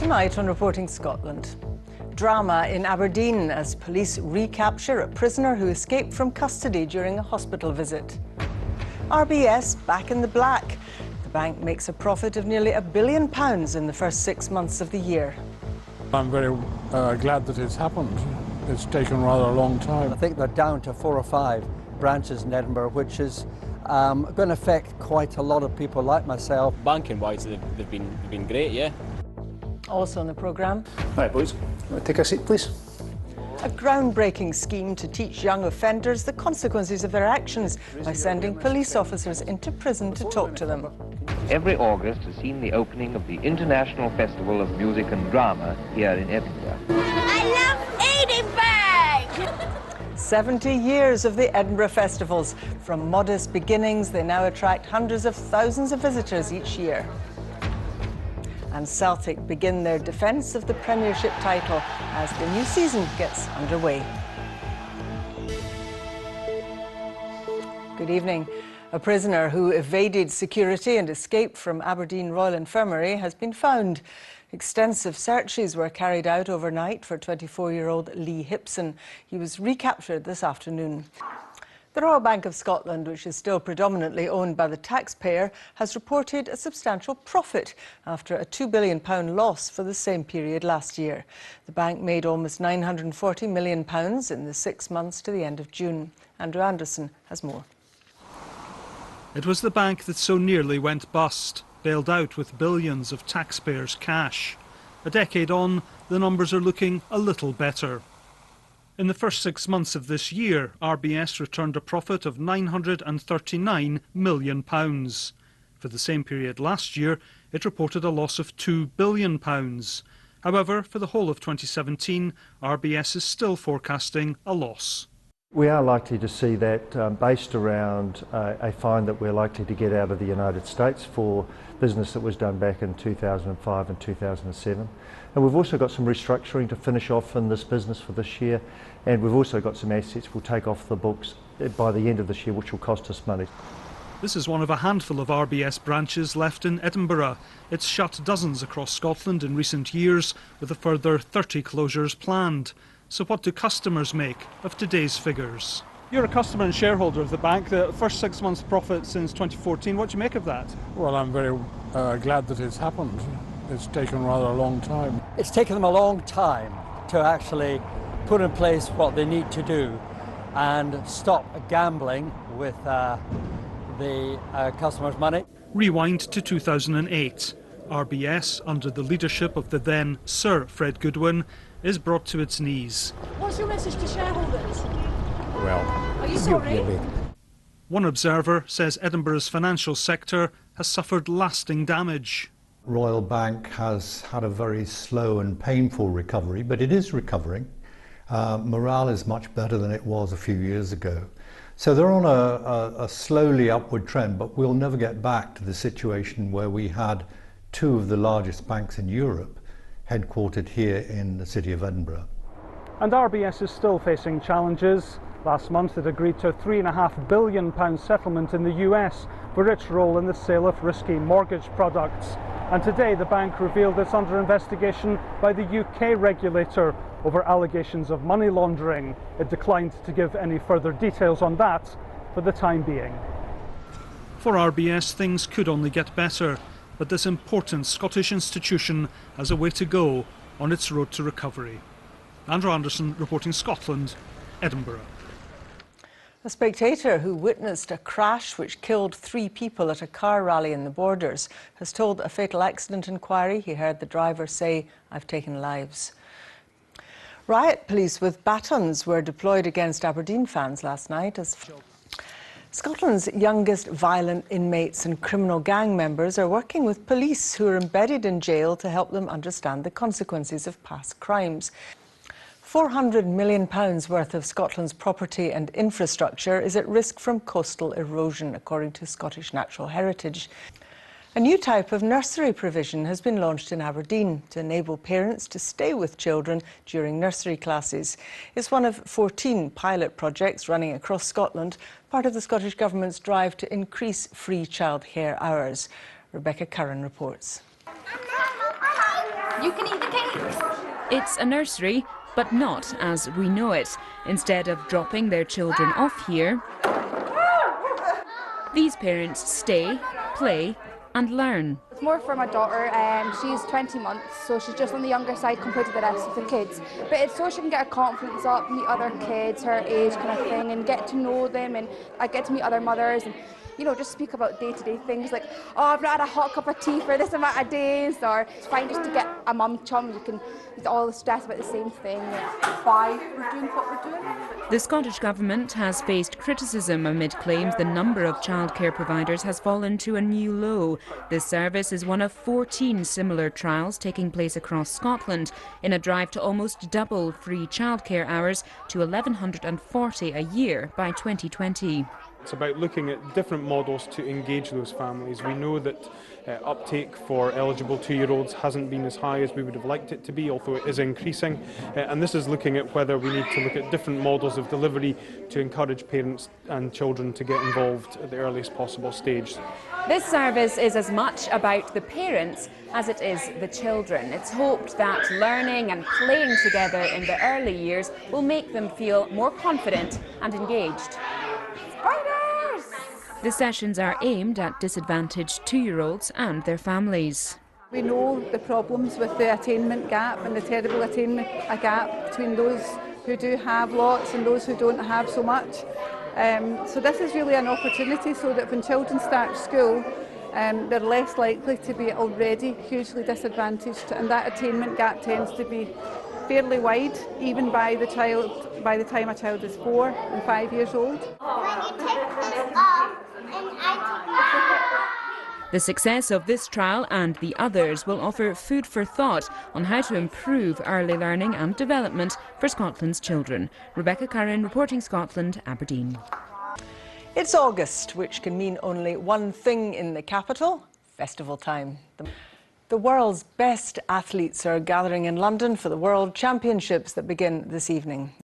Tonight on Reporting Scotland. Drama in Aberdeen as police recapture a prisoner who escaped from custody during a hospital visit. RBS back in the black. The bank makes a profit of nearly £1 billion in the first 6 months of the year. I'm very glad that it's happened. It's taken rather a long time. I think they're down to 4 or 5 branches in Edinburgh, which is going to affect quite a lot of people like myself. Banking-wise, they've been great, yeah. Also on the programme, Right, boys, take a seat, please. a groundbreaking scheme to teach young offenders the consequences of their actions by sending police officers into prison to talk to them. Every August has seen the opening of the International Festival of Music and Drama here in Edinburgh. I love Edinburgh! 70 years of the Edinburgh Festivals. From modest beginnings, they now attract hundreds of thousands of visitors each year. And Celtic begin their defence of the Premiership title as the new season gets underway. Good evening. A prisoner who evaded security and escaped from Aberdeen Royal Infirmary has been found. Extensive searches were carried out overnight for 24-year-old Lee Hipson. He was recaptured this afternoon. The Royal Bank of Scotland, which is still predominantly owned by the taxpayer, has reported a substantial profit after a £2 billion loss for the same period last year. The bank made almost £940 million in the 6 months to the end of June. Andrew Anderson has more. It was the bank that so nearly went bust, bailed out with billions of taxpayers' cash. A decade on, the numbers are looking a little better. In the first 6 months of this year, RBS returned a profit of £939 million. For the same period last year, it reported a loss of £2 billion. However, for the whole of 2017, RBS is still forecasting a loss. We are likely to see that based around a fine that we're likely to get out of the United States for business that was done back in 2005 and 2007. And we've also got some restructuring to finish off in this business for this year. And we've also got some assets we'll take off the books by the end of this year, which will cost us money. This is one of a handful of RBS branches left in Edinburgh. It's shut dozens across Scotland in recent years, with a further 30 closures planned. So what do customers make of today's figures? You're a customer and shareholder of the bank. The first 6 months' profit since 2014. What do you make of that? Well, I'm very glad that it's happened. It's taken rather a long time. It's taken them a long time to actually put in place what they need to do and stop gambling with the customers' money. Rewind to 2008. RBS, under the leadership of the then Sir Fred Goodwin, is brought to its knees. What's your message to shareholders? Well, Are you sorry? One observer says Edinburgh's financial sector has suffered lasting damage. Royal Bank has had a very slow and painful recovery, but it is recovering. Morale is much better than it was a few years ago. So they're on a slowly upward trend, but we'll never get back to the situation where we had 2 of the largest banks in Europe headquartered here in the city of Edinburgh. And RBS is still facing challenges. Last month it agreed to a £3.5 billion settlement in the US for its role in the sale of risky mortgage products. And today the bank revealed it's under investigation by the UK regulator over allegations of money laundering. It declined to give any further details on that for the time being. For RBS, things could only get better, but this important Scottish institution has a way to go on its road to recovery. Andrew Anderson, reporting Scotland, Edinburgh. A spectator who witnessed a crash which killed 3 people at a car rally in the Borders has told a fatal accident inquiry he heard the driver say, "I've taken lives." Riot police with batons were deployed against Aberdeen fans last night as Scotland's youngest violent inmates and criminal gang members are working with police who are embedded in jail to help them understand the consequences of past crimes. £400 million worth of Scotland's property and infrastructure is at risk from coastal erosion, according to Scottish Natural Heritage. A new type of nursery provision has been launched in Aberdeen to enable parents to stay with children during nursery classes. It's one of 14 pilot projects running across Scotland, part of the Scottish Government's drive to increase free childcare hours. Rebecca Curran reports. You can eat the cakes. It's a nursery, but not as we know it. Instead of dropping their children off here, these parents stay, play and learn. It's more for my daughter. She's 20 months, so she's just on the younger side compared to the rest of the kids. But it's so she can get her confidence up, meet other kids her age kind of thing, and get to know them. And I get to meet other mothers and, you know, just speak about day-to-day things like, oh, I've not had a hot cup of tea for this amount of days, or it's fine just to get a mum chum. You can, it's all the stress about the same thing. Why we're doing what we're doing. The Scottish Government has faced criticism amid claims the number of childcare providers has fallen to a new low. This service is one of 14 similar trials taking place across Scotland in a drive to almost double free childcare hours to 1,140 a year by 2020. It's about looking at different models to engage those families. We know that uptake for eligible 2-year-olds hasn't been as high as we would have liked it to be, although it is increasing. And this is looking at whether we need to look at different models of delivery to encourage parents and children to get involved at the earliest possible stage. This service is as much about the parents as it is the children. It's hoped that learning and playing together in the early years will make them feel more confident and engaged. The sessions are aimed at disadvantaged 2-year-olds and their families. We know the problems with the attainment gap and the terrible attainment gap between those who do have lots and those who don't have so much. So this is really an opportunity so that when children start school, they're less likely to be already hugely disadvantaged, and that attainment gap tends to be fairly wide, even by the time a child is 4 and 5 years old. The success of this trial and the others will offer food for thought on how to improve early learning and development for Scotland's children. Rebecca Curran, reporting Scotland, Aberdeen. It's August, which can mean only one thing in the capital: festival time. The world's best athletes are gathering in London for the World Championships that begin this evening.